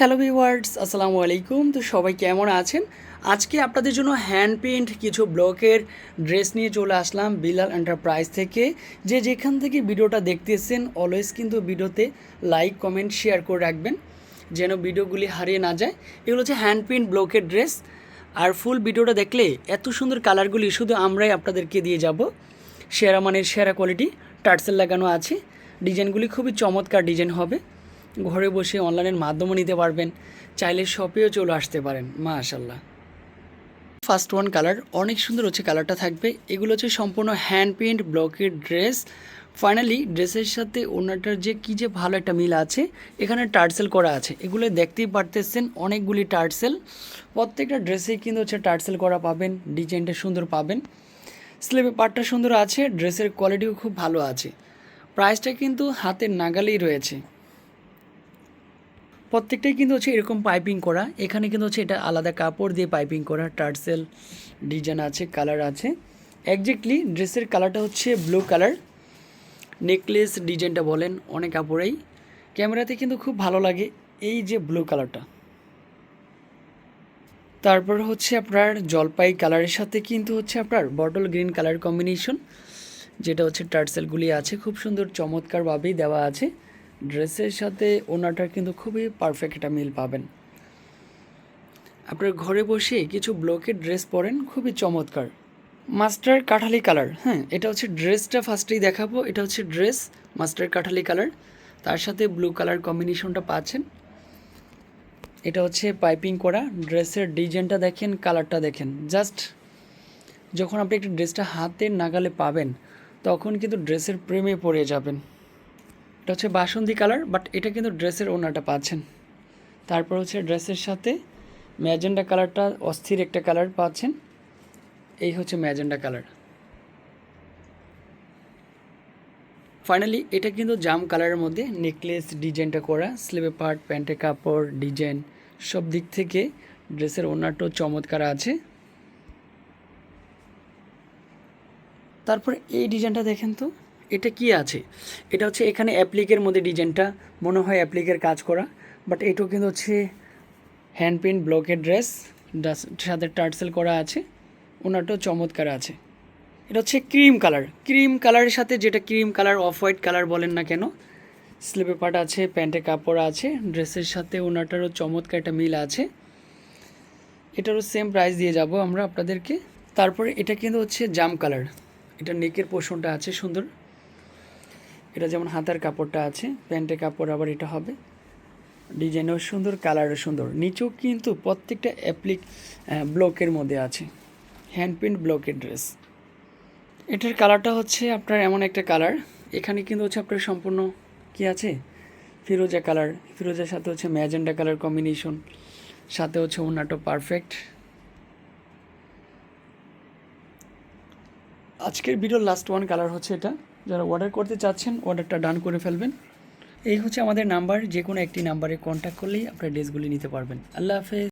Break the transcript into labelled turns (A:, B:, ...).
A: Hello viewers, আসসালামু আলাইকুম। তো সবাই কেমন আছেন? আজকে আপনাদের জন্য হ্যান্ড প্রিন্ট কিছু ব্লকের ড্রেস নিয়ে চলে আসলাম বিলাল এন্টারপ্রাইজ থেকে। যে যেখান থেকে ভিডিওটা দেখতেছেন অলওয়েজ কিন্তু ভিডিওতে লাইক কমেন্ট শেয়ার করে রাখবেন যেন ভিডিওগুলি হারিয়ে না যায়। এগুলো হচ্ছে হ্যান্ড প্রিন্ট ব্লকের ড্রেস। আর ফুল ভিডিওটা দেখলে এত সুন্দর কালারগুলি শুধু আমরাই আপনাদেরকে দিয়ে যাব। সেরা মানের সেরা কোয়ালিটি টার্সেল লাগানো আছে। ডিজাইনগুলি খুবই চমৎকার ডিজাইন হবে। ঘরে বসে অনলাইনের মাধ্যমে নিতে পারবেন, চাইলে শপেও চলে আসতে পারেন। মাশাল্লাহ, ফার্স্ট ওয়ান কালার অনেক সুন্দর হচ্ছে, কালারটা থাকবে। এগুলো হচ্ছে সম্পূর্ণ হ্যান্ড প্রিন্ট ব্লকের ড্রেস। ফাইনালি ড্রেসের সাথে ওনাটার যে কী যে ভালো একটা মিল আছে, এখানে টার্সেল করা আছে। এগুলো দেখতেই পারতেছেন অনেকগুলি টার্সেল, প্রত্যেকটা ড্রেসেই কিন্তু হচ্ছে টার্সেল করা পাবেন। ডিজাইনটা সুন্দর পাবেন, স্লিভে পার্টটা সুন্দর আছে, ড্রেসের কোয়ালিটিও খুব ভালো আছে। প্রাইসটা কিন্তু হাতের নাগালেই রয়েছে। প্রত্যেকটাই কিন্তু হচ্ছে এরকম পাইপিং করা। এখানে কিন্তু হচ্ছে এটা আলাদা কাপড় দিয়ে পাইপিং করা। টার্সেল ডিজাইন আছে, কালার আছে। একজ্যাক্টলি ড্রেসের কালারটা হচ্ছে ব্লু কালার। নেকলেস ডিজাইনটা বলেন অনেক কাপড়েই, ক্যামেরাতে কিন্তু খুব ভালো লাগে এই যে ব্লু কালারটা। তারপর হচ্ছে আপনার জলপাই কালারের সাথে কিন্তু হচ্ছে আপনার বটল গ্রিন কালার কম্বিনেশন, যেটা হচ্ছে টার্সেলগুলি আছে খুব সুন্দর চমৎকারভাবেই দেওয়া আছে। ড্রেসের সাথে ওনাটার কিন্তু খুবই পারফেক্ট একটা মিল পাবেন। আপনার ঘরে বসে কিছু ব্লকের ড্রেস পরেন, খুবই চমৎকার। মাস্টার কাঠালি কালার, হ্যাঁ এটা হচ্ছে ড্রেসটা ফার্স্টেই দেখাবো। এটা হচ্ছে ড্রেস মাস্টার কাঠালি কালার, তার সাথে ব্লু কালার কম্বিনেশনটা পাচ্ছেন। এটা হচ্ছে পাইপিং করা। ড্রেসের ডিজাইনটা দেখেন, কালারটা দেখেন। জাস্ট যখন আপনি একটা ড্রেসটা হাতের নাগালে পাবেন তখন কিন্তু ড্রেসের প্রেমে পড়ে যাবেন। এটা হচ্ছে বাসন্তী কালার, বাট এটা কিন্তু ড্রেসের ওনাটা পাচ্ছেন। তারপর হচ্ছে ড্রেসের সাথে ম্যাজেন্ডা কালারটা অস্থির একটা কালার পাচ্ছেন। এই হচ্ছে ম্যাজেন্ডা কালার। ফাইনালি এটা কিন্তু জাম কালারের মধ্যে নেকলেস ডিজাইনটা করা। স্লিভে পার্ট, প্যান্টের কাপড়, ডিজাইন সব দিক থেকে ড্রেসের ওনারটাও চমৎকার আছে। তারপর এই ডিজাইনটা দেখেন তো, এটা কি আছে? এটা হচ্ছে এখানে অ্যাপ্লিকের মধ্যে ডিজাইনটা মনে হয় অ্যাপ্লিকের কাজ করা, বাট এটাও কিন্তু হচ্ছে হ্যান্ড প্রিন্ট ব্লকের ড্রেস, সাথে টার্সেল করা আছে। ওনারটাও চমৎকার আছে। এটা হচ্ছে ক্রিম কালার। ক্রিম কালারের সাথে যেটা cream colour off white colour বলেন না কেন, স্লিভে পার্ট আছে, প্যান্টে কাপড় আছে, ড্রেসের সাথে ওনাটারও চমৎকার একটা মিল আছে। এটারও সেম প্রাইস দিয়ে যাব আমরা আপনাদেরকে। তারপরে এটা কিন্তু হচ্ছে জাম কালার। এটা নেকের পোর্শনটা আছে সুন্দর। এটা যেমন হাতার কাপড়টা আছে, প্যান্টের কাপড় আবার এটা হবে। ডিজাইনও সুন্দর, কালারও সুন্দর। নিচেও কিন্তু প্রত্যেকটা ব্লকের মধ্যে আছে, হ্যান্ড প্রিন্ট ব্লকের ড্রেস। এটার কালারটা হচ্ছে আপনার এমন একটা কালার, এখানে কিন্তু হচ্ছে আপনার সম্পূর্ণ কি আছে ফিরোজা কালার, ফিরোজার সাথে হচ্ছে ম্যাজেন্ডা কালার কম্বিনেশন, সাথে হচ্ছে ওনাটা পারফেক্ট। আজকের ভিডিওর লাস্ট ওয়ান কালার হচ্ছে এটা। যারা অর্ডার করতে চাচ্ছেন অর্ডারটা ডান করে ফেলবেন। এই হচ্ছে আমাদের নাম্বার, যে কোনো একটি নাম্বারে কন্ট্যাক্ট করলেই আপনার ড্রেসগুলি নিতে পারবেন। আল্লাহ হাফেজ।